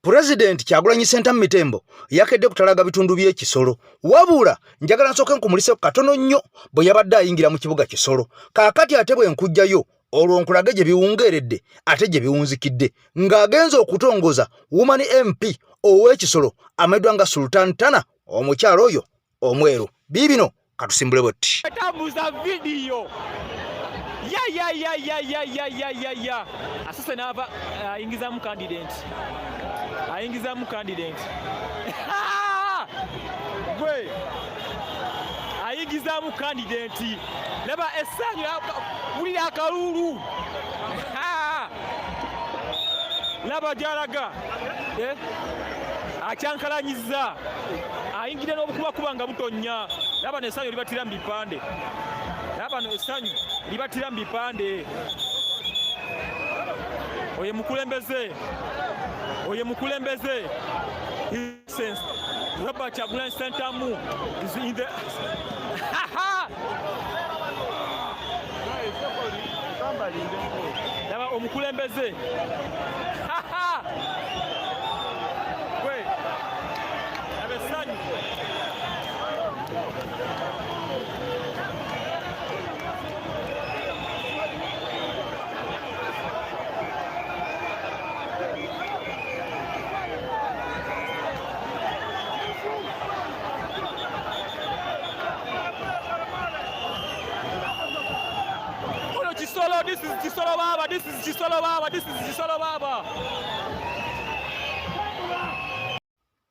President Kyagulanyi Ssentamu Mitembo yakedde kutalaga bitundu by'Ekisoro wabula njagala nsooke nkumulise katono nnyo bwe yabadde ayingira mu kibuga Kisoro kaakati ate bwe nkujjayo olwo nkulage gye biwungeeredde ate gye biwunzikidde ng'agenza okutongoza Woman MP ow'Ekisoro ameddwa nga Sultan Tana omukyalo oyo omweru biibino katusimbule bwetti Tambuza video ya asase n'ava ayingizamu candidate gwe ayingizamu candidate laba essanyu wulira akalulu laba gyalaga akyankalanyiza ayingire n'obukubakuba nga butonya laba n'essanyu libatira mu bipande laba n'essanyu libatira mu bipande oye mukulembeze since Laba Ekigudde Ssentamu is in the laba omukulembeze gwe laba essanyu This is Ekisoro Baba.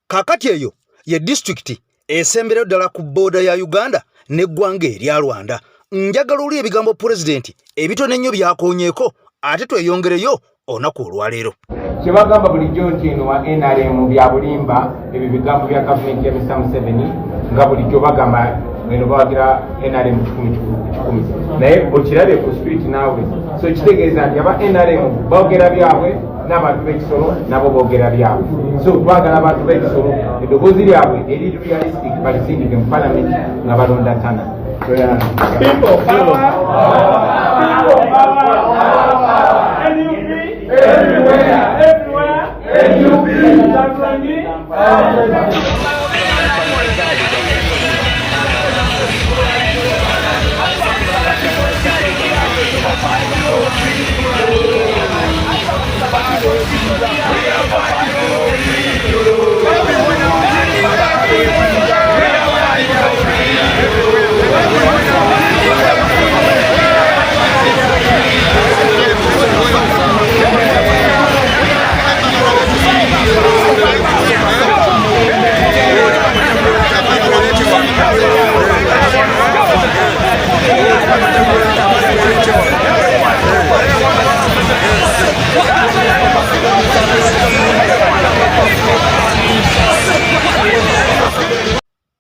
Kakati eyo ye district esembera ddala ku border ya Uganda n'eggwanga erya Rwanda. Njagala oli ebigambo president ebitono ennyo byakoonyeeko ate tweyongereyo olunaku olwaleero. Kyebagamba bulijjo nti eno wa NRM bya bulimba ebyo bigambo bya gavumenti ya Mr. Museveni nga bulijjo bagamba eno bawagira NRM 10 naye okirabye ku street naawe so kitegeeza nti aba NRM boogera byabwe n'abantu b'Ekisoro nabo boogera byabwe so twagala abantu b'Ekisoro eddoboozi lyabwe eri realistic balisindike mu parliament nga balonda Tana. People power,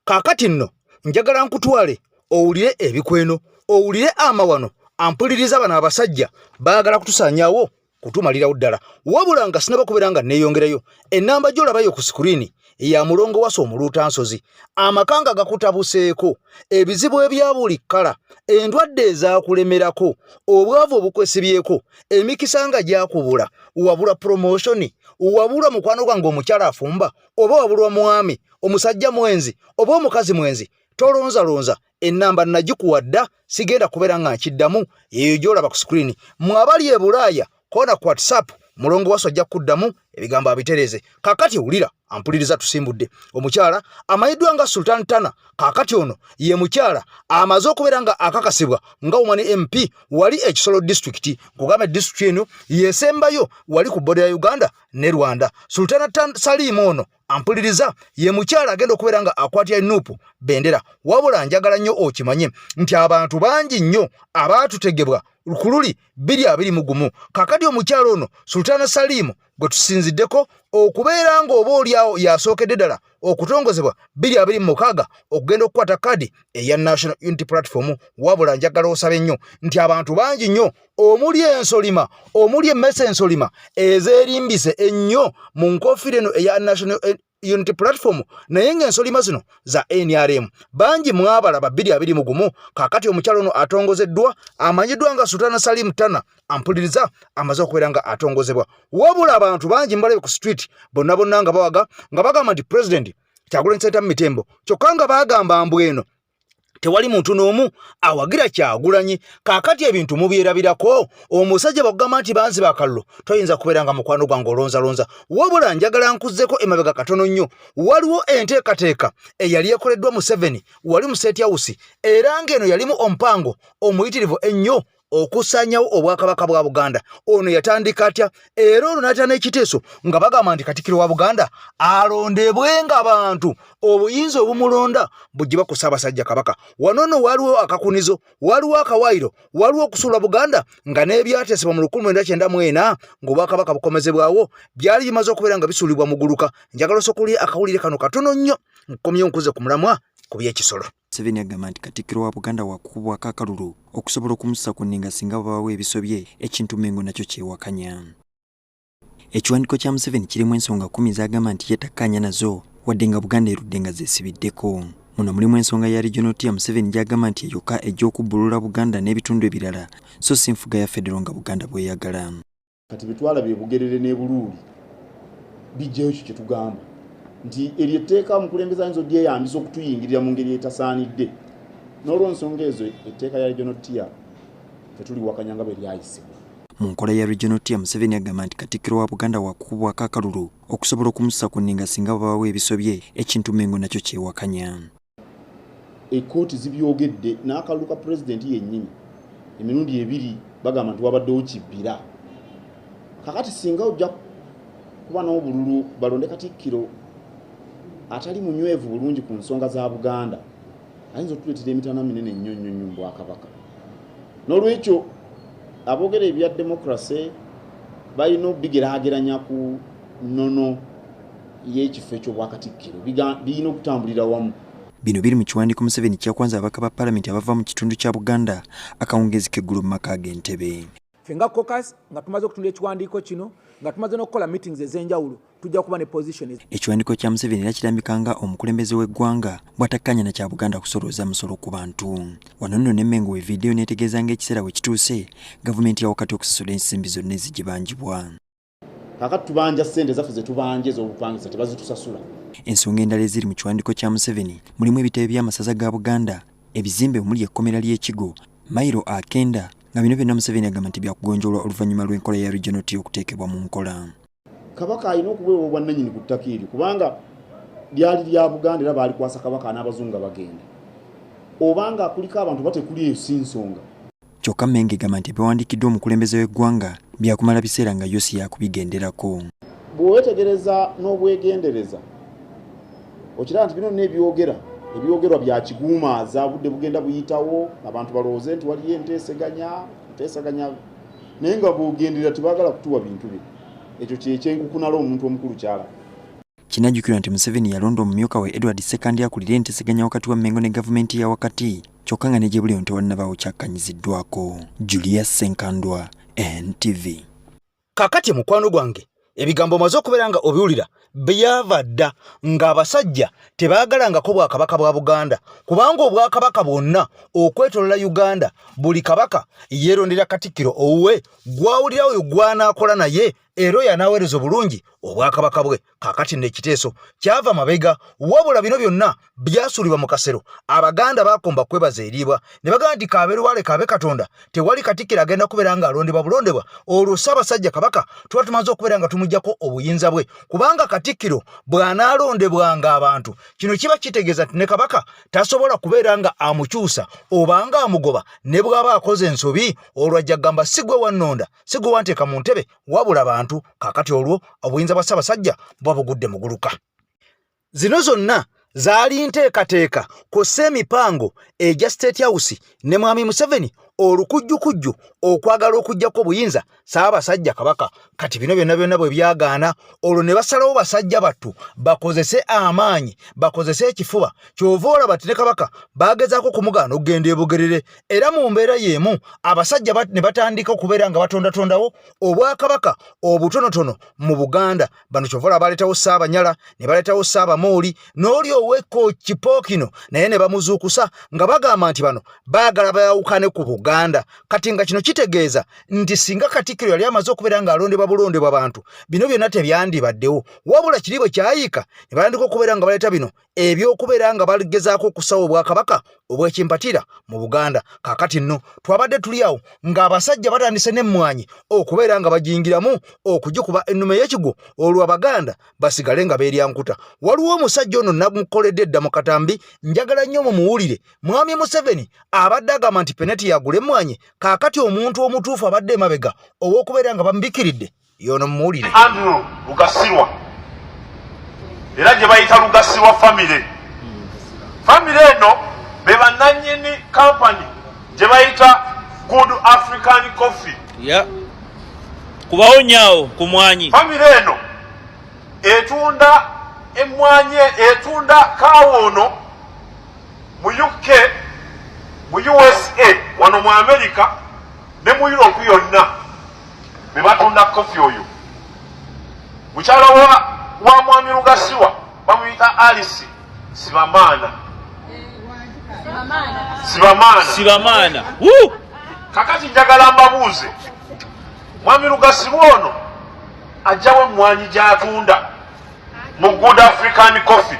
Kakati nno njagala nkutwale owulire ebikweno owulire amawano ampuliriza bano abasajja baagala kutusaanyaawo kutumalirawo ddala wabula nga sinabakubera nga neeyongereyo ennamba gy'olabayo ku sikuriini ya mulongo wasa omuluutansozi amakanga gakutabuseeko ebizibu ebya buli kkala endwadde ezaakulemerako obwavu obukwesibyeko emikisa nga gyakubula wabula promotioni wabula mukwano gwange omukyala afumba oba wabulwa mwami omusajja mwenzi oba omukazi mwenzi tolonzalonza ennamba nagikuwadda sigenda kubeera nga nkiddamu eyo gy'olaba ku sikuriini mwabali e Bulaaya kona ku WhatsApp mulongo waso ajja kuddamu ebigambo abitereze kakati wulira ampuliriza tusimbudde omukyala amayiddwa nga Sultan Tana kakati ono ye mukyala amaze okubeera nga akakasibwa nga Woman MP wali Ekisoro district kugamba district eno yesembayo wali ku border ya Uganda ne Rwanda. Sultan Salim ono ampuliriza ye mukyala agenda okubeera nga akwatya Nuupu bendera wabula njagala nnyo okimanye nti abantu bangi nnyo abaatutegebwa kululi 221 kakati omukyalo ono Sultan Salim gwe tusinziddeko okubeera nga oba oliawo yasookedde ddala okutongozebwa 226 okugenda okukwata kadi eya National Unity Platform wabula njagala osabe nnyo nti abantu bangi nnyo omuli ensolima omuli emmese ensolima ezeerimbise ennyo mu nkofiira eno eya National Unity Platform naye ng'ensolima zino za NRM bangi mwabalaba 221 kakati omukyalo ono atongozeddwa amanyiddwa nga Sultana Salim Tana ampuliriza amaze okubeera nga atongozebwa wabula abantu bangi mbalabe ku street bonna nga bawaga nga bagamba nti President Kyagulanyi Ssentamu Mitembo kyokka nga bagamba mbweno tewali muntu n'omu awagira Kyagulanyi kakati ebintu mubyerabirako omusajja bagamba nti banzi bakallo toyinza kubeera nga mukwano gwange olonzalonza wabula njagala nkuzzeko emabega katono nnyo waliwo enteekateeka eyali ekoleddwa Museveni wali mu State House era ng'eno yalimu omupango omuyitirivu ennyo okusanyawo obwakabaka bwa Buganda ono yatandika atya era ono n'atya n'ekiteeso nga bagamba nti Katikkiro wa Buganda alondebwe ng'abantu obuyinza obumulonda bujjiba ku Ssaabasajja Kabaka wanono waliwo akakunizo waliwo akawaayiro waliwo okusuula Buganda nga n'ebyateesebwa mu 1994 ng'obwakabaka bukomezebwawo byali bimaze okubeera nga bisuulibwa mu gguluka njagala osokulya akawulire kano katono nnyo nkomye nkuze ku mulamwa ku by'Ekisoro. Museveni agamba nti Katikkiro wa Buganda wakukubwako akalulu okusobola okumussa ku nninga singa babawo ebisobye ekintu Mengo nakyo kyewakanya. Ekiwandiiko kya Museveni kirimu ensonga 10 z'agamba nti ye takkaanya nazo wadde nga Buganda erudde nga zeesibiddeko. Muno mulimu ensonga ya regional tier Museveni gy'agamba nti eyokka ejja okubbulula Buganda n'ebitundu ebirala so si nfuga ya federo nga Buganda bweyagala. Kati bitwala bye Bugerere ne Buluuli bijjayo kyo kye tugamba nti eryetteeka omukulembeze ayinza odyeyambisa okutuyingirira mu ngeri etasaanidde n'olw'ensonga ezo etteeka ya regional tier tetuliwakanya nga bwe lyayisibwa. Mu nkola ya regional tier Museveni agamba nti Katikkiro wa Buganda wakukubwako akalulu okusobola okumussa ku nninga singa babawo ebisobye ekintu Mengo nakyo kyewakanya. Ekkooti zibyogedde n'akalulu ka pulezidenti yennyini emirundi 2 bagamba nti wabaddewo kibbira kakati singa ojja kuba n'obululu balonde Katikkiro atali munywevu bulungi ku nsonga za Buganda ayinza okutuleetera emitana minene nnyo mu Bwakabaka. N'olwekyo aboogera ebya demokrasi balina obigeraageranya ku nnono y'ekifo eky'Obwakatikkiro birina okutambulira wamu. Bino biri mu kiwandiiko Museveni kyakwanza ababaka ba Paalamenti abava mu kitundu kya Buganda akawungezi k'eggulu mu maka ag'Entebbe. Fenga caucus nga tumaze okutula ekiwandiiko kino nga tumaze n'okukola meetings ez'enjawulo tujja kuba ne position. Ekiwandiiko kya Museveni era kirambikanga omukulembeze w'eggwanga bw'atakkaanya na kya Buganda kusolooza musolo ku bantu. Wano nno ne Mengo we vidiyo neetegeeza ng'ekiseera we kituuse gavumenti ya wakati okusasula ensimbi zonna ezigibanjibwa. Kakati tubanja ssente zaffe ze tubanje ez'obupangisa tebazitusasula. Ensonga endala eziri mu kiwandiiko kya Museveni mulimu ebitebe by'amasaza ga Buganda ebizimbe omuli ekkomera ly'Ekigo mayiro 9 nga bino byonna Museveni agamba nti byakugonjoolwa oluvannyuma lw'enkola ya regional tier okuteekebwa mu nkola. Kabaka alina okuweebwa obwannannyini ku ttaka eryo kubanga lyali lya Buganda era baalikwasa Kabaka n'Abazungu bagenda obanga kuliko abantu batekuli eyo si nsonga. Kyokka Mengo egamba nti ebyawandiikiddwa omukulembeze w'eggwanga byakumala biseera nga yo si yakubigenderako. Bw'owetegereza n'obwegendereza okiraba nti bino ebyogerwa bya kiguumaaza budde bugenda buyitawo abantu balowooze nti waliyo enteesaganya naye nga bw'ogenderera tebaagala kutuwa bintu bye. Ekyo kyekyenkukunala omuntu omukulu kyala. Kinajjukirwa nti Museveni yalonda omumyuka we Edward Sekandi akulira enteesaganya wakati wa Mengo ne gavumenti ya wakati kyokka nga ne gye buli nti tewannabaawo kyakkanyiziddwako. Julius Senkandwa, NTV. Kakati mukwano gwange ebigambo maze okubeera nga obiwulira byava dda ng'abasajja tebaagalangako bwakabaka bwa Buganda kubanga obwakabaka bwonna okwetolola Uganda buli kabaka yeerondera Katikkiro owuwe gwawulira oyo gwanaakola naye era yanaaweereza obulungi obwakabaka bwe. Kakati n'ekiteeso kyava mabega wabula bino byonna byasuulibwa mu kasero. Abaganda baakomba kwebaza eriibwa ne bagamba nti kaabeeruwale kaabe Katonda tewali Katikkiro agenda kubeera nga alondebwa bulondebwa olwo Ssaabasajja Kabaka tuba tumaze okubeera nga tumuggyako obuyinza bwe kubanga Katikkiro bw'anaalondebwanga abantu kino kiba kitegeeza nti ne Kabaka tasobola kubeera nga amukyusa obanga amugoba ne bw'aba akoze ensobi olwo ajja kugamba si gwe wannonda si gwe wanteeka mu ntebe wabula abantu. Kakati olwo obuyinza bwa Ssaabasajja bwabugudde mu gguluka. Zino zonna zaali nteekateeka kw'ossa emipango egya State House ne Mwami Museveni olukujjukujju okwagala okugyako obuyinza Ssaabasajja Kabaka kati bino byonna bwe byagaana olwo ne basalawo basajja battu bakozese amaanyi bakozese ekifuba kyova olaba ati ne Kabaka bagezaako kumugaana okugenda ebugerere era mu mbeera y'emu abasajja ne batandika okubeera nga batondatondawo obwakabaka obutonotono mu Buganda bano kyova olaba baleetawo Ssaabanyala ne baleetawo Ssaabamooli n'oli ow'ekko Kipookino naye ne bamuzuukusa nga bagamba nti bano baagala bayawukane ku Buganda kati nga kino kitegeeza nti singa Katikkiro yali amaze okubeera ng'alondebwa bantu bino byonna tebyandibaddewo wabula kiri bwe kyayiika ne batandika okubeera nga baleeta bino eby'okubeera nga bagezaako okusawo obwakabaka obw'ekimpatira mu Buganda kaakati nno twabadde tuli awo ng'abasajja batandise n'emmwanyi okubeera nga bagingiramu okugikuba ennume y'ekigwo olwo Abaganda basigale nga beeryankuta waliwo omusajja ono namukoledde edda mu katambi njagala nnyo mumuwulire Mwami Museveni abadde agamba nti peneti yagula emmwanyi kaakati omuntu omutuufu abadde emabega ow'okubeera nga bamubikiridde yono mumuwulire Andrew Lugasirwa era gye bayita Lugasirwa family eno be bannannyini kampani gye bayita Good African Coffee kubawo nyaawo ku mwanyi family eno etunda emmwanyi etunda kaawono mu UK mu USA wano mu America ne mu Europe yonna be batunda kofi oyo mukyala wa Mwami Lugasirwa bamuyita Alice Sibamaana kakati njagala mbabuuze Mwami Lugasirwa ono ajjawo emmwanyi gy'atunda mu Good African Coffee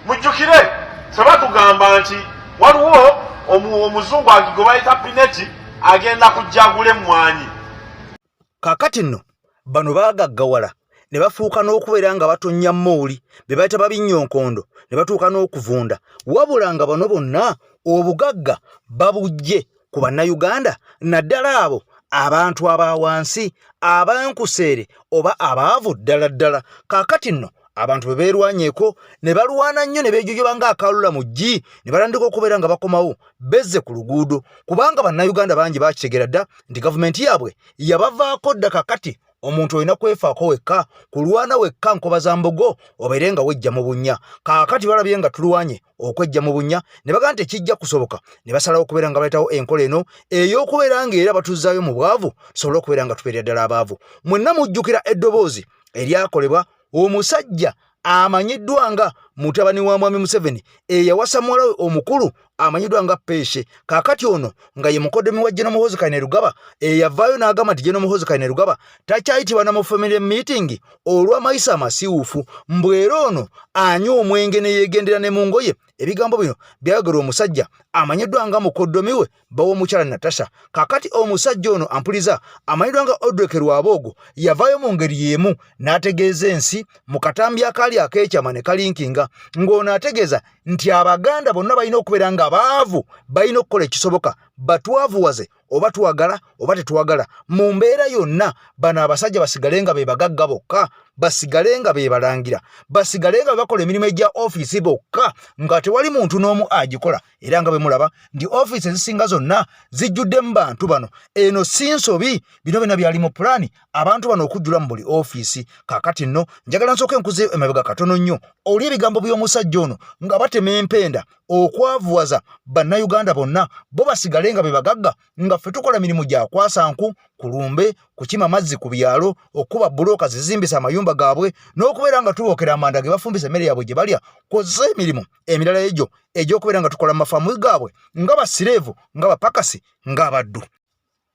mujjukire tebatugamba nti waliwo omuzungu gwe bayita Pineti agenda kujjagula emmwanyi kaakati nno bano baagaggawala ne bafuuka n'okubeera nga batonnya mooli be bayita babinyonkondo ne batuuka n'okuvunda wabula nga bano bonna obugagga babujje ku bannayuganda naddala abo abantu abawansi abankuseere oba abaavu ddala kaakati nno abantu be beerwanyeeko ne balwana nnyo ne beejojoba ng'akaalula mu ggi ne batandika okubeera nga bakomawo bezze ku luguudo kubanga bannayuganda bangi bakitegeera dda nti gavumenti yaabwe yabavaako dda kakati omuntu olina kwefaako wekka kulwana wekka nkoba za mbogo obeere nga wejja mu bunnya kaakati balabye nga tulwanye okwejja mu bunnya ne bagamba nti ekijja kusoboka ne basalawo okubeera nga baleetawo enkola eno ey'okubeera ng'era batuzzaayo mu bwavu tusobole okubeera nga tubeerera ddala abaavu mwenna mujjukira eddoboozi eryakolebwa omusajja amanyiddwa nga mutabani wa Mwami Museveni eyawasa muwala we omukulu amanyiddwa nga Peeshe kaakati ono nga ye mukoddomi wa General Muhoozi Kainerugaba eyavaayo n'agamba nti General Muhoozi Kainerugaba takyayitibwa na mu family meeting olw'amayisa amasiiwuufu mbwera ono anywa omwenge ne yeegendera ne mu ngoye ebigambo bino byayogera omusajja amanyiddwa nga mukoddomi we baw'omukyala Natasha kaakati omusajja ono ampuliza amanyiddwa nga Odrek Rwaboogo yavaayo mu ngeri y'emu n'ategeeza ensi mu katambi akaali ak'ekyama ne kalinkinga ng'ono ategeeza nti Abaganda bonna balina okubeera nga baavu balina okukola ekisoboka batwavuwaze oba tuwagala oba tetuwagala mu mbeera yonna bano abasajja basigale nga be bagagga bokka basigale nga be balangira basigale nga bakola emirimu egya ofiisi bokka nga tewali muntu n'omu agikola era nga bwe mulaba nti ofiisi ezisinga zonna zijjudde mu bantu bano eno si nsobi bino byonna byali mu pulaani abantu bano okujjula mu buli ofiisi kaakati nno njagala nsooke nkuze emabega katono nnyo oli ebigambo by'omusajja ono nga batema empenda okwavuwaza bannayuganda bonna bo basigale nga be bagagga nga ffe tukola mirimu gya kwasanku kulumbe kukima mazzi ku byalo okuba bulooka zizimbisa amayumba gaabwe n'okubeera nga tubookera amanda ge bafumbisa emmere yaabwe gye balya kozesa emirimu emirala egyo egy'okubeera nga tukola mu mafaamu gaabwe nga basireevu nga bapakasi ng'abaddu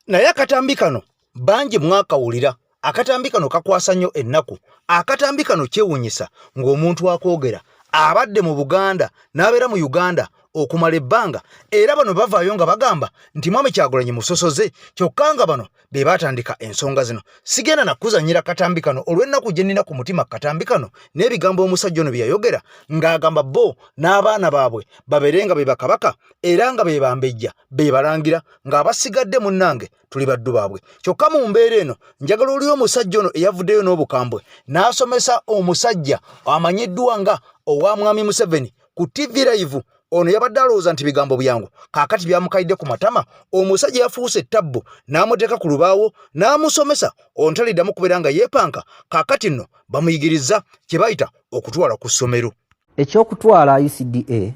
naye akatambi kano bangi mwakawulira akatambi kano kakwasa nnyo ennaku akatambi kano kyewuunyisa ng'omuntu akoogera abadde mu Buganda n'abeera mu Uganda okumala ebbanga era bano bavaayo nga bagamba nti Mwami Kyagulanyi musosoze kyokka nga bano be baatandika ensonga zino sigenda nakuzanyira katambi kano olw'ennaku gye nnina ku mutima katambi kano n'ebigambo omusajja ono bye yayogera ng'agamba bo n'abaana baabwe babeere nga be bakabaka era nga be bambejja be balangira ng'abasigadde munnange tuli baddu baabwe kyokka mu mbeera eno njagala oli omusajja ono eyavuddeyo n'obukambwe n'asomesa omusajja amanyiddwa nga owa Mwami Museveni ku TV live ono yabadde alowooza nti bigambo byangu kaakati byamukayidde ku matama. Omusajja yafuuse ettabbu n'amuteeka ku lubaawo n'amusomesa ontaliddamu kubeera nga yeepanka. Kaakati nno bamuyigiriza kye bayita okutwala ku ssomero. Ekyokutwala UCDA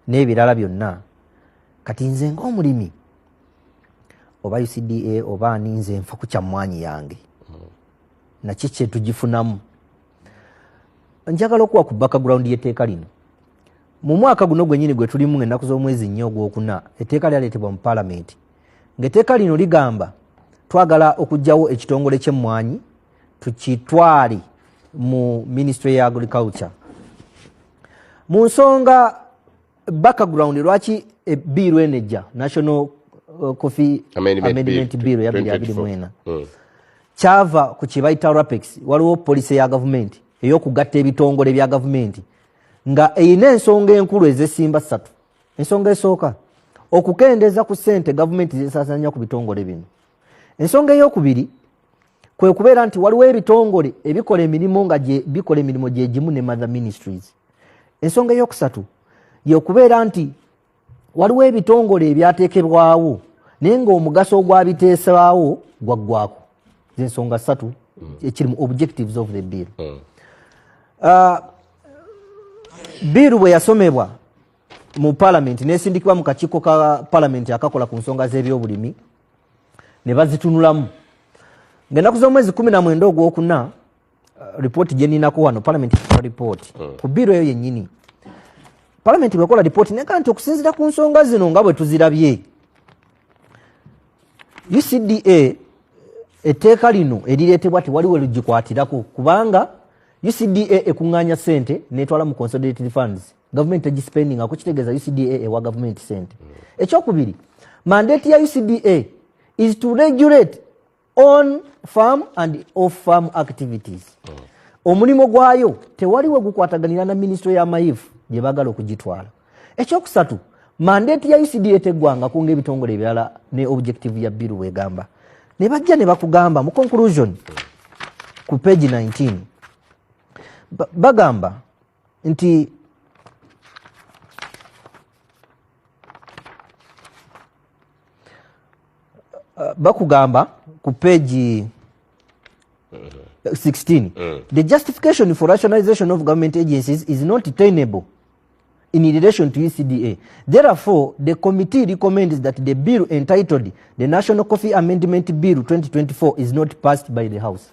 n'ebirala byonna kati nze ng'omulimi oba UCDA oba ani nze nfa ku kyammwanyi yange naki kye tugifunamu. Njagala okuwa ku background y'etteeka lino. Mu mwaka guno gwennyini gwe tulimu ennaku z'omwezi 4 ogwokuna etteeka lyaleetebwa mu paalamenti ng'etteeka lino ligamba twagala okugyawo ekitongole ky'emmwanyi tukitwale mu Ministry ya Agriculture. Mu nsonga background lwaki ebbiiru enejja National Coffee Amendment Bill ya 2024 kyava ku kibayita RAPEX. Waliwo policy ya gavumenti ey'okugatta ebitongole bya gavumenti nga eyina ensonga enkulu ez'essimba 3. Ensonga esooka okukendeeza ku ssente gavumenti zesaasaanya ku bitongole bino. Ensonga ey'okubiri kwe kubeera nti waliwo ebitongole ebikola emirimu nga bikola emirimu gye gimu ne mother ministries. Ensonga ey'okusatu y'okubeera nti waliwo ebitongole ebyateekebwawo naye ng'omugaso ogwabiteesaawo gwaggwako. Z'ensonga 3 ekiri mu objectives of the bill. Bill bwe yasomebwa mu paalamenti n'esindikibwa mu kakiiko ka paalamenti akakola ku nsonga z'ebyobulimi ne bazitunulamu. Ng'ennaku z'omwezi 19 ogwokuna ripooti gye nninako wano paalamenti ekola ripooti ku bill eyo yennyini. Paalamenti bwekola ripooti neka nti okusinziira ku nsonga zino nga bwe tuzirabye UCDA etteeka lino erireetebwa tewaliwo lugikwatirako kubanga UCDA ekuŋŋaanya ssente n'etwala mu consolidated funds. Gavumenti egispending akukitegeeza UCDA ewa gavumenti ssente. Ekyokubiri, mandate ya UCDA is to regulate on farm and off farm activities. Omulimu gwayo tewaliwo gukwataganira na Ministry y'amayivu gye baagala okugitwala. Ekyokusatu, mandate ya UCDA teggwanga kunga ebitongole ebirala ne objective ya bill wegamba. Ne bajja ne bakugamba mu conclusion ku page 19 bagamba nti bakugamba ku page 16 the justification for rationalization of government agencies is not tenable in relation to UCDA. Therefore, the committee recommends that the bill entitled the National Coffee Amendment Bill 2024 is not passed by the House.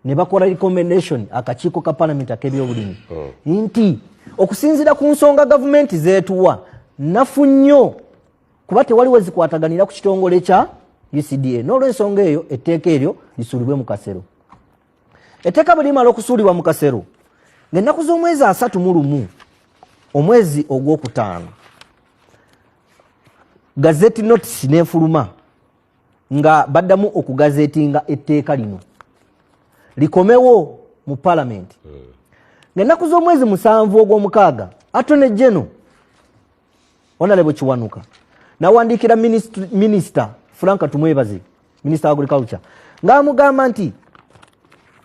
Ne bakola recommendation akakiiko ka parliament ak'ebyobulimi nti okusinziira ku nsonga gavumenti zeetuwa nafu nnyo kuba tewaliwo zikwataganira ku kitongole kya UCDA. N'olw'ensonga eyo etteeka eryo lisuulibwe mu kasero. Etteeka bwe limala okusuulibwa mu kasero ng'ennaku z'omwezi 31 omwezi ogwokutaano gazeti notice n'efuluma nga baddamu okugazeetinga etteeka lino likomewo mu paalamenti. Ng'ennaku z'omwezi 7 ogw'omukaaga Attorney General Honorable Kiwanuka n'awandiikira Minister Frank Tumwebaze, Minister of Agriculture, ng'amugamba nti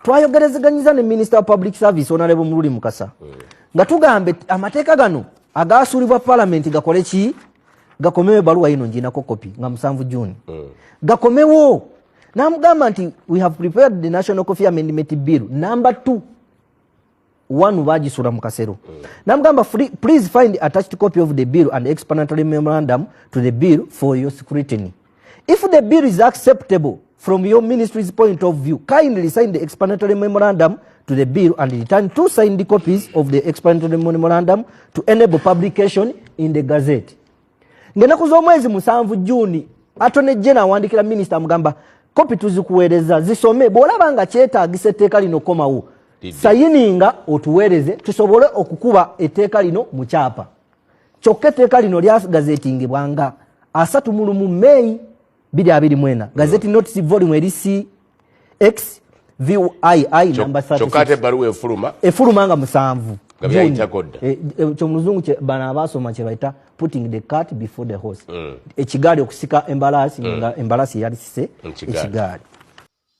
twayogerezeganyiza ne Minister of Public Service Honorable Mululi Mukasa nga tugambe amateeka gano agaasuulibwa paalamenti gakole ki gakomewo. Ebbaluwa yino nginako kopi nga 7 June gakomewo. N'amugamba nti we have prepared the National Coffee Amendment Bill number 2 1 bagisula mu kasero. N'amugamba please find attached copy of the bill and explanatory memorandum to the bill for your scrutiny. If the bill is acceptable from your ministry's point of view, kindly sign the explanatory memorandum to the bill and return 2 signed copies of the explanatory memorandum to enable publication in the Gazette. Ng'ennaku z'omwezi 7 June Attorney General awandikira Minister amugamba kopi tuzikuweereza zisome bw'olaba nga kyetaagisa etteeka lino komawo sayininga otuweereze tusobole okukuba etteeka lino mu kyapa. Kyokka etteeka lino lyagazeetingibwanga 31 May 2024. Gazette notice volume eri CX VII number 36. Chokate baruwa efuluma nga 7 kyo muluzungu bana abasoma kye bayita putting the cart before the horse. Ekigaali okusika embalasi nga embalasi yali sise ekigaali.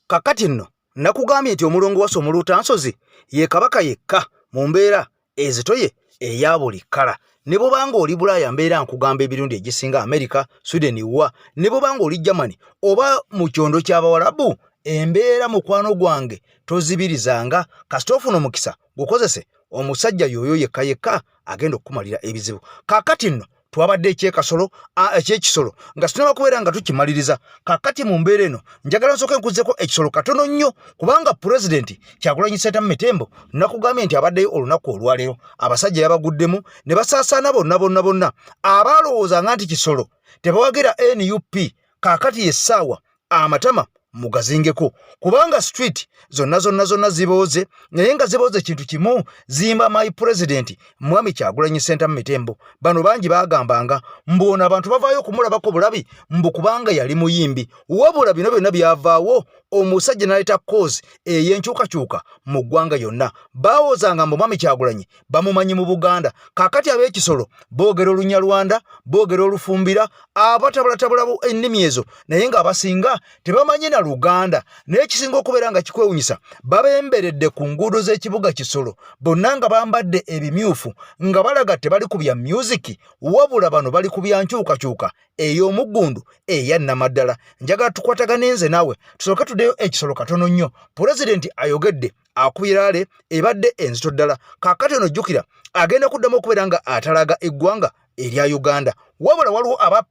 Kakati nno nakugambye nti omulongo wa Somuluuta Nsozi ye kabaka yekka mu mbeera ezitoye eya buli kkala ne bw'obanga oli Bulaaya mbeera nkugamba emirundi egisinga America, Sweden wa, ne bw'obanga oli Germany oba mu kyondo ky'Abawarabu, embeera mukwano gwange tozibirizanga kasita ofuna omukisa gukozese omusajja yoyo yekka agenda okukumalira ebizibu. Kaakati nno twabadde ekyekisolo nga sinaba kubeera nga tukimaliriza. Kaakati mu mbeera eno njagala nsooke nkuzzeko ekisolo katono nnyo, kubanga pulezidenti Kyagulanyi Ssentamu Mitembo nakugambye nti abaddeyo olunaku olwaleero abasajja yabaguddemu ne basaasaana bonna abaalowooza nti kisolo tebawagira NUP. Kaakati yessaawa amatama mugazingeko, kubanga street zonna zibooze, naye nga zibooze kintu kimu, zimba my president Mwami Kyagulanyi Ssentamu Mitembo. Bano bangi bagambanga mbona abantu bavaayo okumulabako bulabi mbu kubanga yali muyimbi, wabula bino byonna byavaawo omusajja n'aleeta cause ey'enkyukakyuka mu ggwanga yonna. Bawoozanga mbu Mwami Kyagulanyi bamumanyi mu Buganda. Kaakati ab'ekisolo boogera Olunyalwanda, boogera Olufumbira, abatabulatabula ennimi ezo, naye nga abasinga tebamanyi na Luganda. Naye kisinga okubeera nga kikwewunyisa, babemberedde ku nguudo z'ekibuga Kisolo, bonna nga bambadde ebimyufu nga balaga tebali ku bya music, wabula bano bali ku bya nkyukakyuka ey'omuggundu eya nnamaddala. Njagala tukwatagane nze naawe tusooke tuddeyo ekisolo katono nnyo. Pulezidenti ayogedde akubiraale ebadde enzito ddala. Kaakati ono jjukira agenda kuddamu okubeera nga atalaga eggwanga erya Uganda, wabula waliwo aba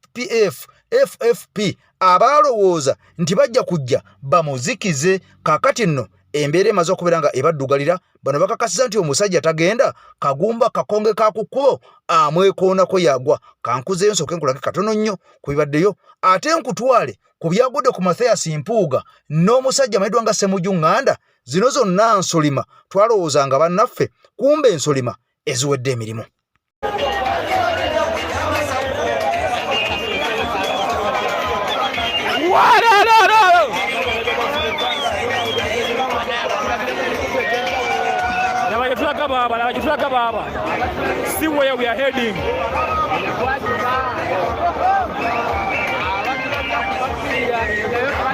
FFP abaalowooza nti bajja kujja bamuzikize. Kaakati nno embeera emaze okubeera nga ebaddugalira. Bano bakakasiza nti omusajja tagenda kagumba kakonge ka ku kkubo amwekoonako yagwa. Kankuzeeyo nsooke nkulage katono nnyo ku bibaddeyo, ate nkutwale ku byagudde ku Mathias Mpuuga n'omusajja amayiddwa nga Ssemujju Nganda. Zino zonna nsolima twalowoozanga bannaffe, kumbe ensolima eziwedde emirimu. See where we are heading.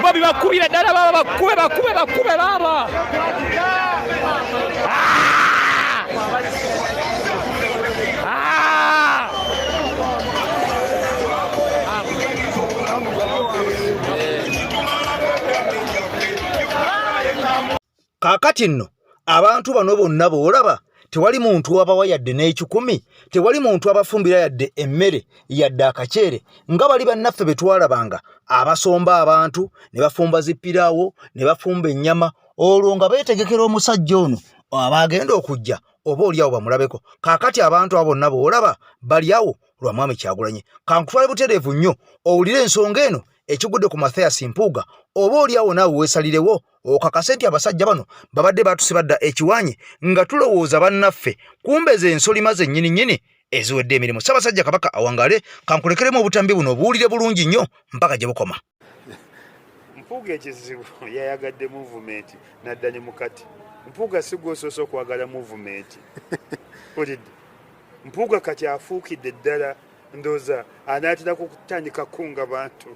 Bobi bakubira ddala baba, bakube baba. Kaakati nno abantu bano bonna boolaba tewali muntu abawa yadde n'ekikumi, tewali muntu abafumbira yadde emmere yadde akaceere nga bali bannaffe be twalabanga abasomba abantu ne bafumba zipiraawo ne bafumba ennyama, olwo nga beetegekera omusajja ono abagenda okujja oba oliawo bamulabeko. Kaakati abantu abo bonna boolaba bali awo lwa Mwami Kyagulanyi. Kankutwale butereevu nnyo owulire ensonga eno ekigudde ku Mathias Mpuuga, oba oliawo naawe weesalirewo okakase nti abasajja bano babadde batusibadda ekiwaanyi nga tulowooza bannaffe, kumbe ze ensolima zennyini eziwedde emirimu. Ssaabasajja Kabaka awangale. Kankulekeremu obutambi buno obuwulire bulungi nnyo mpaka gye bukoma. Mpuuga ekizibu yayagadde movement nadda ne mukati. Mpuuga si gw'osoosa okwagala movement. Olidde Mpuuga kati afuukidde ddala ndooza anaatera kutandika kunga bantu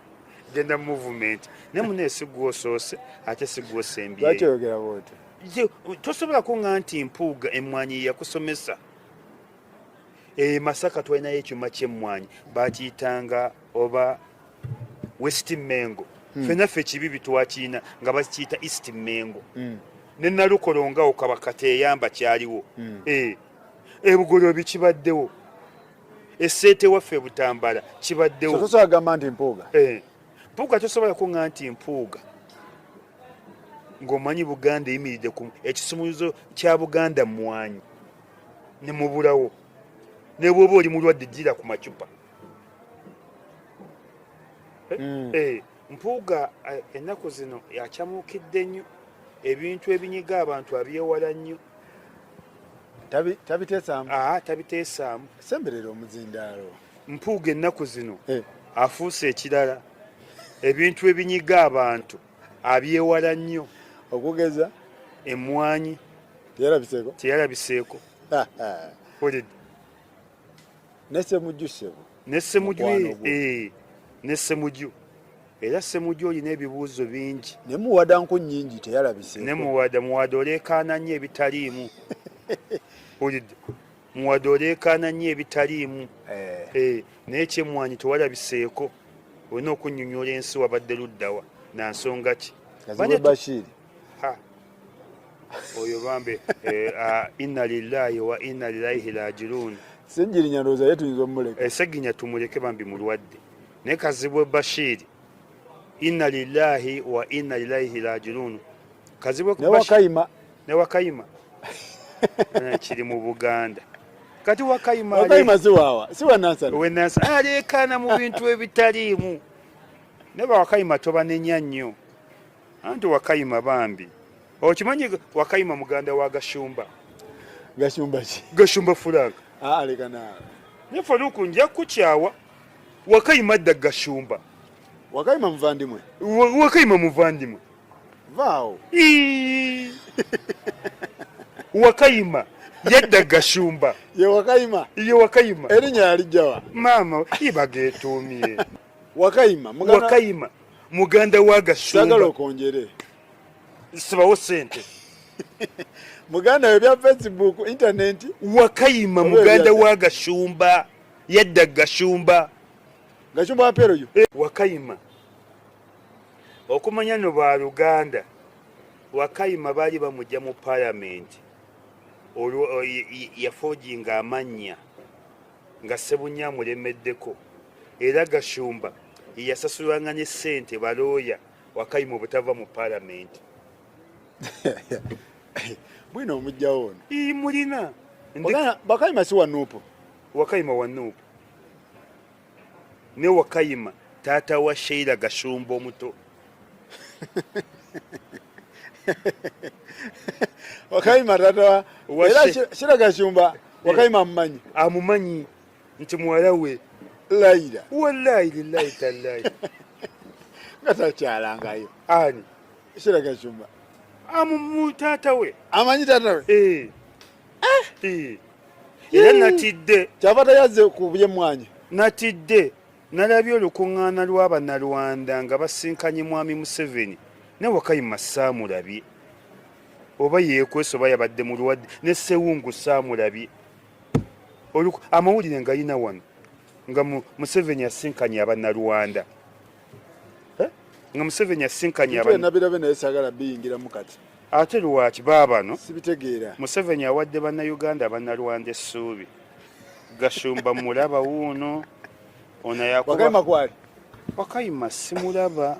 genda movement ne munne si gw'osoose ate si gw'osembye. Lwaki oyogera bw'otyo? Tosobola kuŋŋa nti Mpuuga emmwanyi yakusomesa. Masaka twalinayo ekyuma ky'emmwanyi bakiyitanga oba West Mengo. Ffenaffe kibibi twakiyina nga bakiyita East Mengo. Ne Nalukolongawo Kabaka teyamba kyaliwo. Ebugolobi kibaddewo. Esseete waffe Butambala kibaddewo. Tosobola kugamba nti Mpuuga. Mpuuga tosobola kuŋŋa nti Mpuuga ng'omanyi Buganda eyimiridde ku ekisumuluzo kya Buganda mmwanyi ne mubulawo. Ne bw'oba oli mulwadde ddira ku macupa. Mpuuga ennaku zino yakyamuukidde nnyo, ebintu ebinyiga abantu abyewala nnyo. Tabiteesaamu? Tabiteesaamu. Semberera omuzindaalo. Mpuuga ennaku zino afuuse ekirala, ebintu ebinyiga abantu abyewala nnyo. Okugeza emmwanyi teyalabiseeko. Olidde Nessemujju sebo. Nessemujju era Ssemujju olina ebibuuzo bingi. Ne muwada nku nnyingi teyalabiseeko. Ne muwada oleekaana nnyo ebitaliimu. Olidde muwadde oleekaana nnyo ebitaliimu naye kyemmwanyi tewalabiseeko olina okunnyonnyola ensi wabadde luddawa na nsonga ki Bashiri oyo bambe inna lillahi wa inna ilaihi rajiun Sengirinya ndowooza ye tuyinza omuleka Seginya tumuleke bambi mulwadde naye Kazibwe Bashiri inna lillahi wa inna ilaihi rajiun Kazibwe ne Wakayima kiri mu Buganda kati Wakayima siwa Nansana aleekaana mu bintu ebitaliimu ne Wakayima tobanenya nnyo anti Wakayima bambi okimanyi Wakayima muganda wa Gashumba ki Gashumba Frank leka naawe ne Faruku nja kukyawa Wakayima adda Gashumba Wakayima muvandimwe Wakayima muvandimwe vaawo Wakayima yadda Gashumba ye Wakayima erinnya yalijjawa maama ibageetuumye Wakayima muganda wa Gashumba sagala okonjere sibawo sente muganda we bya Facebook internet Wakayima muganda wa Gashumba yadda Gashumba wa pero yo Wakayima okumanya no ba Luganda Wakayima baali bamujja mu parliament olwo yafojinga amanya nga Sebunya mulemeddeko era Gashumba yasasulwanga ne sente balooya Wakayima obutava mu parliament bwino omujjawo mulina Wakayima si wanuupu Wakayima wanuupu ne Wakayima taata wa Sheila Gashumba omuto Wakayima taata wa Sheila Gashumba Wakayima amumanyi nti muwala we Laira wallahi lillahi tallahi nga takyalangayo ani Sheila Gashumba taata we amanyi taata we era natidde kyava tayazze ku byemmwanyi natidde nalabye olukuŋŋaana lw'Abannalwanda nga basinkanye mwami Museveni ne Wakayima saamulabye oba yeekwesa oba yabadde mulwadde ne Sewungu saamulabye amawulire nga yina wano nga Museveni asinkanye Abannalwanda nga Museveni asinkanye nabirabe naye saagala biyingiramu kati ate lwaki baabano sibitegeera Museveni awadde Bannayuganda Abannalwanda essuubi Gashumba mulaba wuuno ono Wakayima kwali Wakayima simulaba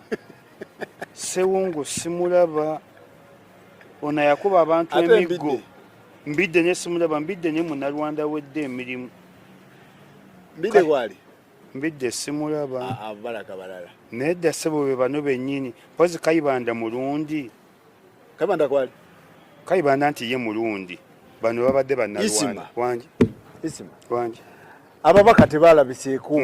Sewungu simulaba ono yakuba abantu emiggo mbidde ne simulaba mbidde ne Munnalwanda wedde emirimu mbidde kwali mbidde simulaba abalaka balala nedda sebo be bano bennyini pozi Kayibanda mulundi Kayibanda kwali Kayibanda nti ye mulundi bano babadde Bannalwanda wangi wangi ababaka tebalabiseeko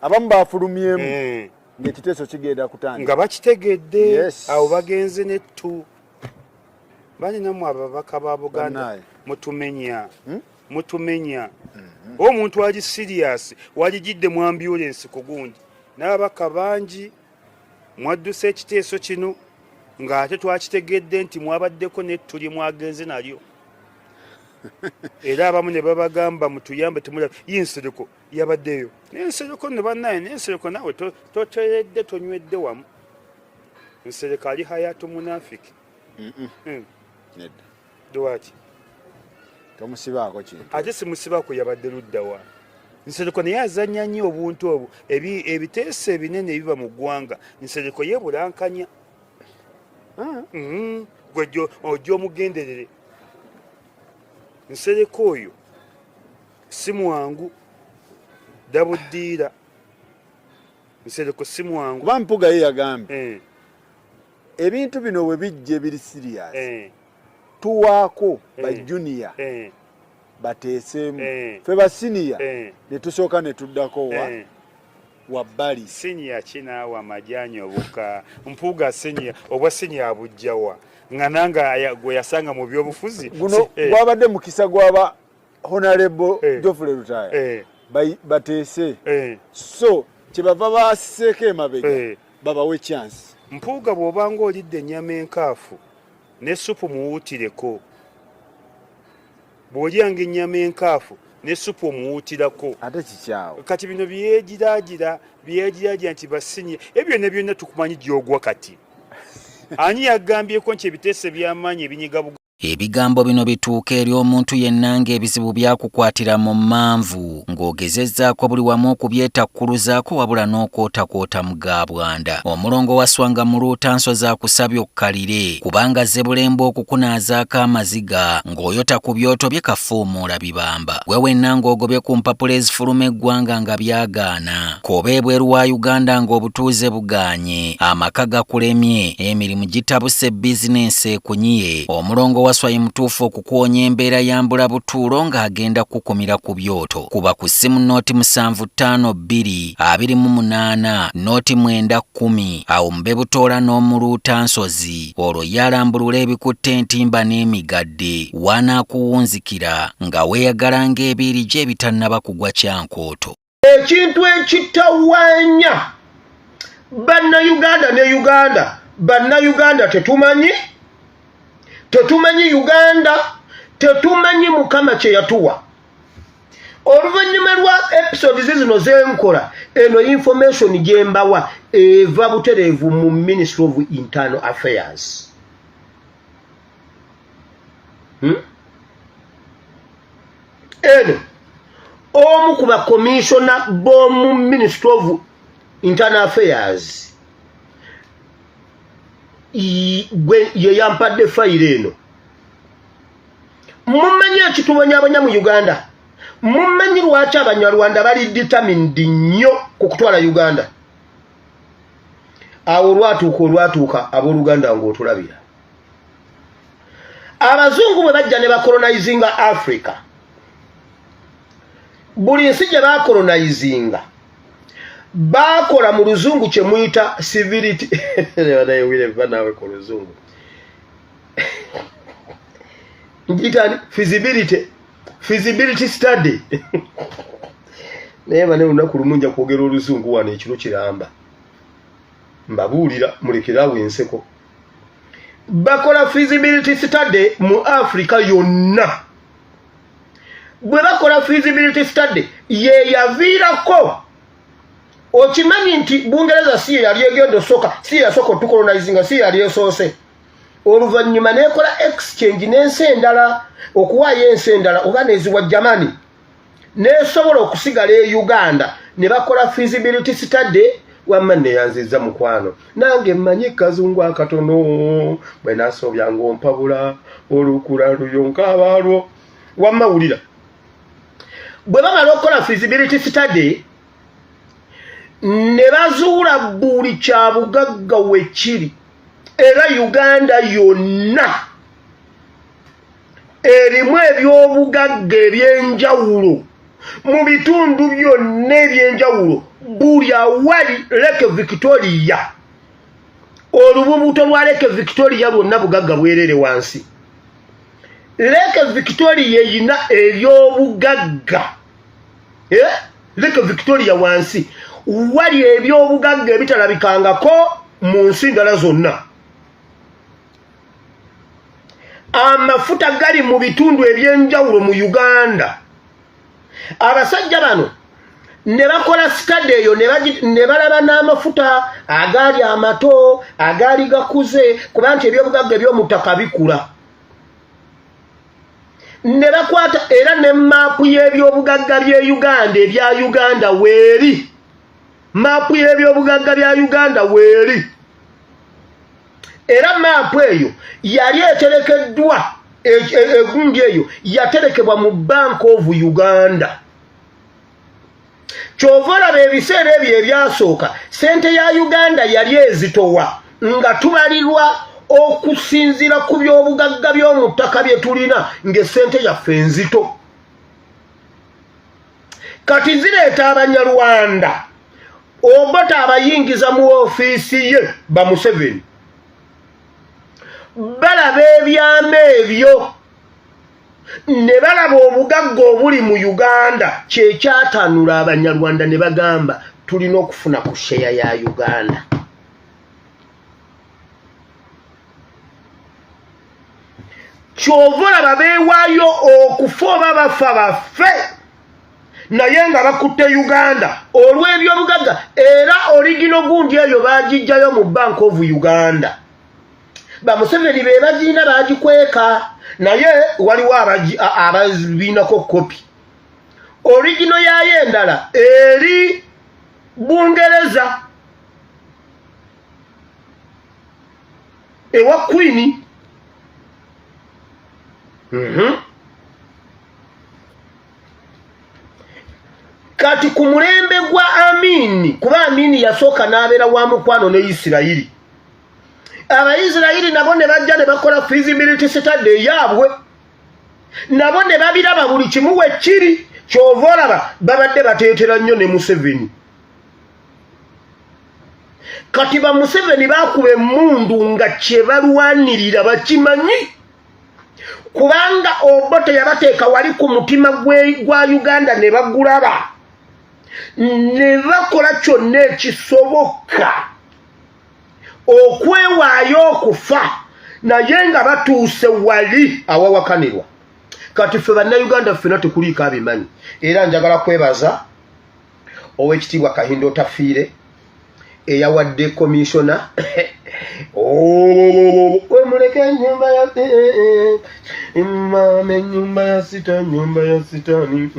abamu bafulumyemu ng'ekiteeso kigenda kutandika nga bakitegedde awo bagenze nettu balinamu ababaka ba Buganda mutumenya omuntu ali serious walijidde mu ambulance ku gundi n'ababaka bangi mwadduse ekiteeso kino ng'ate twakitegedde nti mwabaddeko nettu mwagenze nalyo era abamu ne babagamba mutuyambe temulaba yinsereko yabaddeyo nensereko ne bannaye nensereko nawe toteredde tonywedde wamu nsereko ali hayatu munafiki nedda dwaki tomusibaako kintu ate simusibaako yabadde luddawa nsereko naye azannya nnyo obuntu obwo ebiteeso ebinene ebiba mu ggwanga nsereko yebulankanya gwe ojja omugenderere nsereko oyo si mwangu dabuddiira nsereko si mwangu kuba Mpuga ye yagambye ebintu bino bwe bijje biri serious tuwaako bajuniya bateeseemu fe basiniya ne tusooka ne tuddako wabbali siniya kinaawa amajaani obuka Mpuga siniya obwa siniya abujjawa nga nanga gwe yasanga mu byobufuzi guno gwabadde mukisa gwaba Honorable Geoffrey Rutaya bateese so kyebava baseeko emabega babawe chance Mpuga bw'obanga olidde ennyama enkaafu ne supu muwuutireko bw'olyanga ennyama enkaafu ne supu omuwuutirako ate kikyawo kati bino byegiraagira nti basinye ebyo ne byonna tukumanyi gy'ogwa kati ani yagambyeko nti ebiteeso by'amaanyi ebinyiga Ebigambo bino bituuka eri omuntu yenna ng'ebizibu byakukwatira mu mmanvu ng'ogezezzaako buli wamu okubyetakkuluzaako wabula n'okootakoota mu gaabwanda. Omulongo wa Swanga mu Luutansozi akusabye okkalire kubanga Zebulembe okukunaazaako amaziga ng'oyota ku byoto bye kafuumuula bibamba. Gwe wenna ng'ogobye ku mpapula ezifuluma eggwanga nga byagaana. Koba ebweru wa Uganda ng'obutuuze bugaanye, amaka gakulemye, emirimu gitabuse bizinensi ekunyiye. Omulongo waswaye mutuufu okukuwonya embeera yambula butuulo ng'agenda kukumira ku byoto. Kuba ku ssimu nooti 752228 nooti 910 awo mube butoola n'omu Luutansozi olwo yalambulula ebikutte entimba n'emigadde wanaakuwunzikira nga weeyagala ng'ebiiri gye ebitannaba kugwa kyankooto. Ekintu ekitawaanya bannayuganda ne Uganda, bannayuganda tetumanyi Uganda, tetumanyi Mukama kye yatuwa. Oluvannyuma lwa episode zino zenkola eno information gye mbawa eva butereevu mu Ministry of Internal Affairs. Eno omu ku bakomishona b'omu Ministry of Internal Affairs ye yampadde fayiro eno. Mumanyi ekituboonyaabonya mu Uganda, mumanyi lwaki Abanyarwanda bali determined nnyo ku kutwala Uganda. Awo olwatuuka abooluganda ng'otulabira. Abazungu bwe bajja ne bakolonizinga Africa, buli nsi gye bakolonizinga bakola mu luzungu kye muyita civility nawe ku luzungu ngitani feasibility study naye bane lunaku lumu nja kwogera oluzungu wano ekiro kiramba mbabuulira mulekerawo enseko. Bakola feasibility study mu Africa yonna. Bwe bakola feasibility study ye yaviirako. Okimanyi nti Bungereza si yali egenda soka, si yasoko tukolonizinga, si yali esoose. Oluvannyuma nekola exchange n'ensi endala, okuwaayo ensi endala oba neziwa Germany, nesobola okusigala e Uganda ne bakola feasibility study. Wamma neyanziza mukwano nange mmanyi kazungu akatono bwe nasobya ng'ompabula olukula luyonka abalwo. Wamma wulira bwe bamala okukola feasibility study ne bazuula buli kyabugagga wekiri era Uganda yonna erimu ebyobugagga ebyenjawulo mu bitundu byonna ebyenjawulo buli awali Lake Victoria. Olububuto lwa Lake Victoria lwonna bugagga bwerere wansi. Lake Victoria eyina ebyobugagga. Lake Victoria wansi wali ebyobugagga ebitalabikangako mu nsi ndala zonna. Amafuta gali mu bitundu ebyenjawulo mu Uganda. Abasajja bano ne bakola study eyo ne balaba n'amafuta agaali amato agaali gakuze kuba nti ebyobugagga eby'omuttaka bikula. Ne bakwata era ne maapu y'ebyobugagga by'e Uganda ebya Uganda weeri. Maapu y'ebyobugagga bya Uganda weeri. Era maapu eyo yali eterekeddwa egundi eyo yaterekebwa mu Bank of Uganda. Kyova olaba ebiseera ebyo ebyasooka ssente ya Uganda yali ezitowa nga tubalirwa okusinziira ku byobugagga by'omu ttaka bye tulina ng'essente yaffe enzito. Kati zireeta Abanyarwanda obota abayingiza mu ofiisi ye ba Museveni. Balaba ebyama ebyo ne balaba obugagga obuli mu Uganda kyekyatanula Abanyarwanda ne bagamba tulina okufuna ku sheya ya Uganda. Kyovola babeewaayo okufa bafa baffe naye nga bakutte Uganda olw'ebyobugagga era origino gundi eyo baagijjayo mu Bank of Uganda. Museveni be bagiina baagikweka naye waliwo ababiinako kopi. Origino yayo endala eri Bungereza ewa Queen. Kati ku mulembe gwa Amini, kuba Amini yasooka n'abeera wa mukwano ne Isirayiri. Abaisirayiri nabo ne bajja ne bakola feasibility study yaabwe. Nabo ne babiraba buli kimu we kiri. Kyova olaba babadde bateetera nnyo ne Museveni. Kati ba Museveni baakuba emmundu nga kye balwanirira bakimanyi. Kubanga Obote yabateeka wali ku mutima gwa Uganda ne bagulaba. Ne bakola kyonna ekisoboka okwewaayo okufa naye nga batuuse wali awawakanirwa. Kati ffe bannayuganda ffena tekuliiko abimanyi. Era njagala kwebaza Oweekitiibwa Kahindo Tafiire eyawadde komishona muleke ennyumba ya mama ennyumba ya sitaani.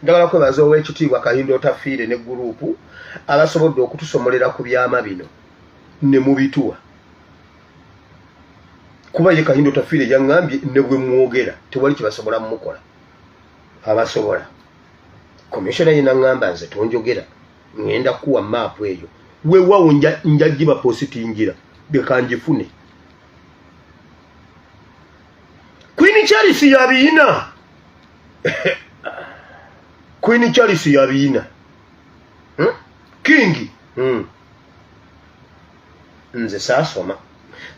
Njagala kwebaza Oweekitiibwa Kahindo Tafiire ne guruupu abasobodde okutusomolera ku byama bino ne mubituwa. Kuba ye Kahindo Tafiire yaŋŋambye ne bwe mwogera tewali kibasobola mumukola. Abasobola komishona ye naŋŋamba nze tonjogera ngenda kuwa maapu eyo weewawo njagiba positingira bekangifune. Queen Charles yabiina Queen Charles yabiina King nze saasoma.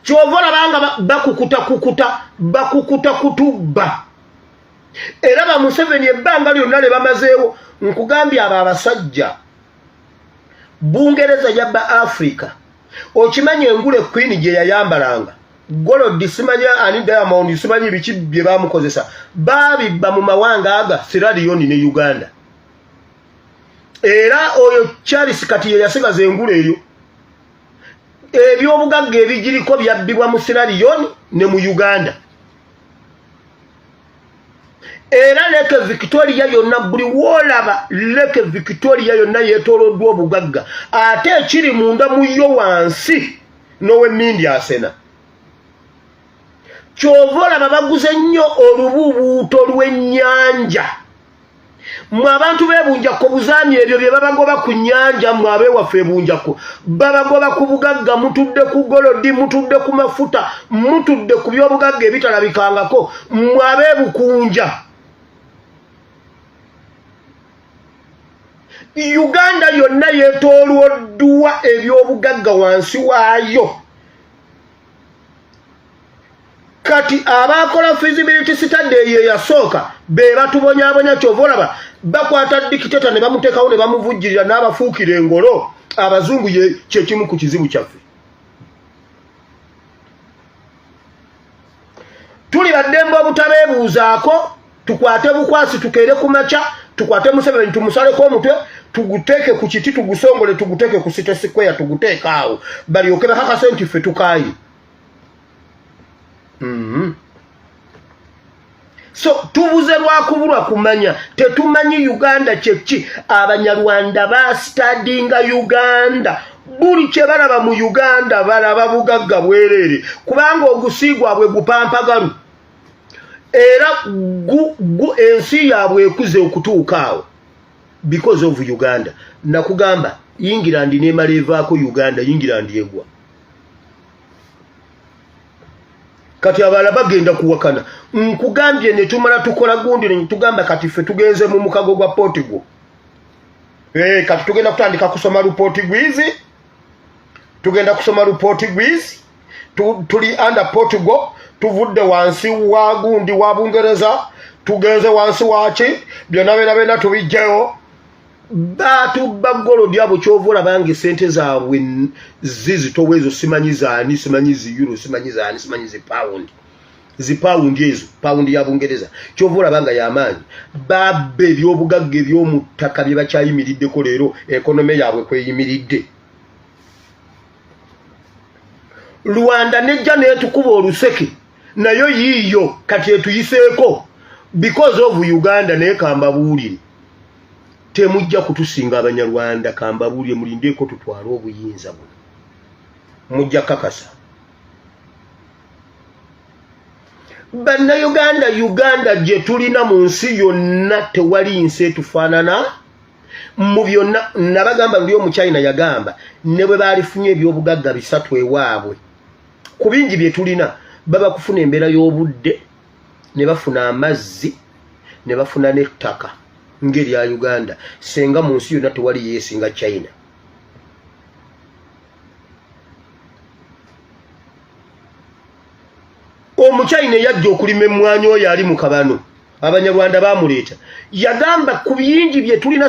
Kyovola banga bakukuta kutubba. Era ba Museveni ebbanga lyonna le bamazeewo nkugambye abo abasajja Bungereza yabba Africa. Okimanyi engule Queen gye yayambalanga Gold simanya ani Diamond simanyi biki bye bamukozesa babibba mu mawanga aga Sierra Leone ne Uganda. Era oyo Charles kati ye yasigaza engule eyo. Ebyobugagga ebigiriko byabbibwa mu Sierra Leone ne mu Uganda. Era Lake Victoria yonna buli wolaba Lake Victoria yonna yeetooloddwa obugagga ate ekiri munda mu yo wansi nowe Mindi asena. Kyova olaba baguze nnyo olubuubuuto lw'ennyanja. Mwe abantu b'ebunjako buzaami ebyo bye babagoba ku nnyanja mwe ab'ewaffe ebunjako babagoba ku bugagga mutudde ku golodi mutudde ku mafuta mutudde ku by'obugagga ebitalabikangako mwe ab'ebukunja. Uganda yonna yeetooloddwa ebyobugagga wansi waayo. Kati abakola feasibility study ye yasooka be batubonyaabonya. Kyova olaba bakwata dikiteta ne bamuteekawo ne bamuvujjirira n'abafuukira engolo abazungu kye kimu ku kizibu kyaffe. Tuli baddembe obutabeebuuzaako tukwate bukwasi tukeere ku makya tukwate Museveni tumusaleko omutwe tuguteeke ku kiti tugusongole tuguteeke ku City Square tuguteeke awo balyoke bakakase nti ffe tukaayi. So tubuze lwakubulwa kumanya tetumanyi Uganda kyeki. Abanyarwanda bastadinga Uganda buli kye balaba mu Uganda balaba bugagga bwereere kubanga ogusiigwa bwe gupampagalu era ensi yaabwe ekuze okutuuka awo because of Uganda. Nakugamba England n'emala evaako Uganda England egwa. Kati abala bagenda kuwakana nkugambye ne tumala tukola gundi ne tugamba kati ffe tugenze mu mukago gwa Portugal. Kati tugenda kutandika kusoma Portuguese. Tugenda kusoma Portuguese. Tuli under Portugal. Tuvudde wansi wa gundi wa Bungereza. Tugenze wansi waki. Byonna bena tubijjayo. Batubba golodi abo Kyova olaba sente zaabwe zizitowezo simanyi zaani simanyi zi euro simanyi zaani simanyi zi pound. zipawundi ezo pawundi ya Bungereza kyovula banga yamaanyi babbe byobugagge by'omuttaka bye bakyayimiriddeko leero ekonome yaabwe kweyimiridde Rwanda nejja netukuba oluseke nayo yiyo kati etuyiseeko because of Uganda ne kambabuulire temujja kutusinga abanyarwanda kambabuulire mulindeeko tutwala obuyinza buno mujja kakasa Uganda gye tulina mu nsi yonna tewali nsi etufaanana mu byonna nabagamba luli omu China yagamba ne bwe baalifunye ebyobugagga bisatu ewaabwe ku bingi bye tulina baba kufuna embeera y'obudde ne bafuna amazzi ne bafuna n'ettaka ngeri ya Uganda senga mu nsi yonna tewali yeesinga China Omuchina yajja okulima emmwanyi oyo ali mu kabano abanyarwanda bamuleeta yagamba ku bingi bye tulina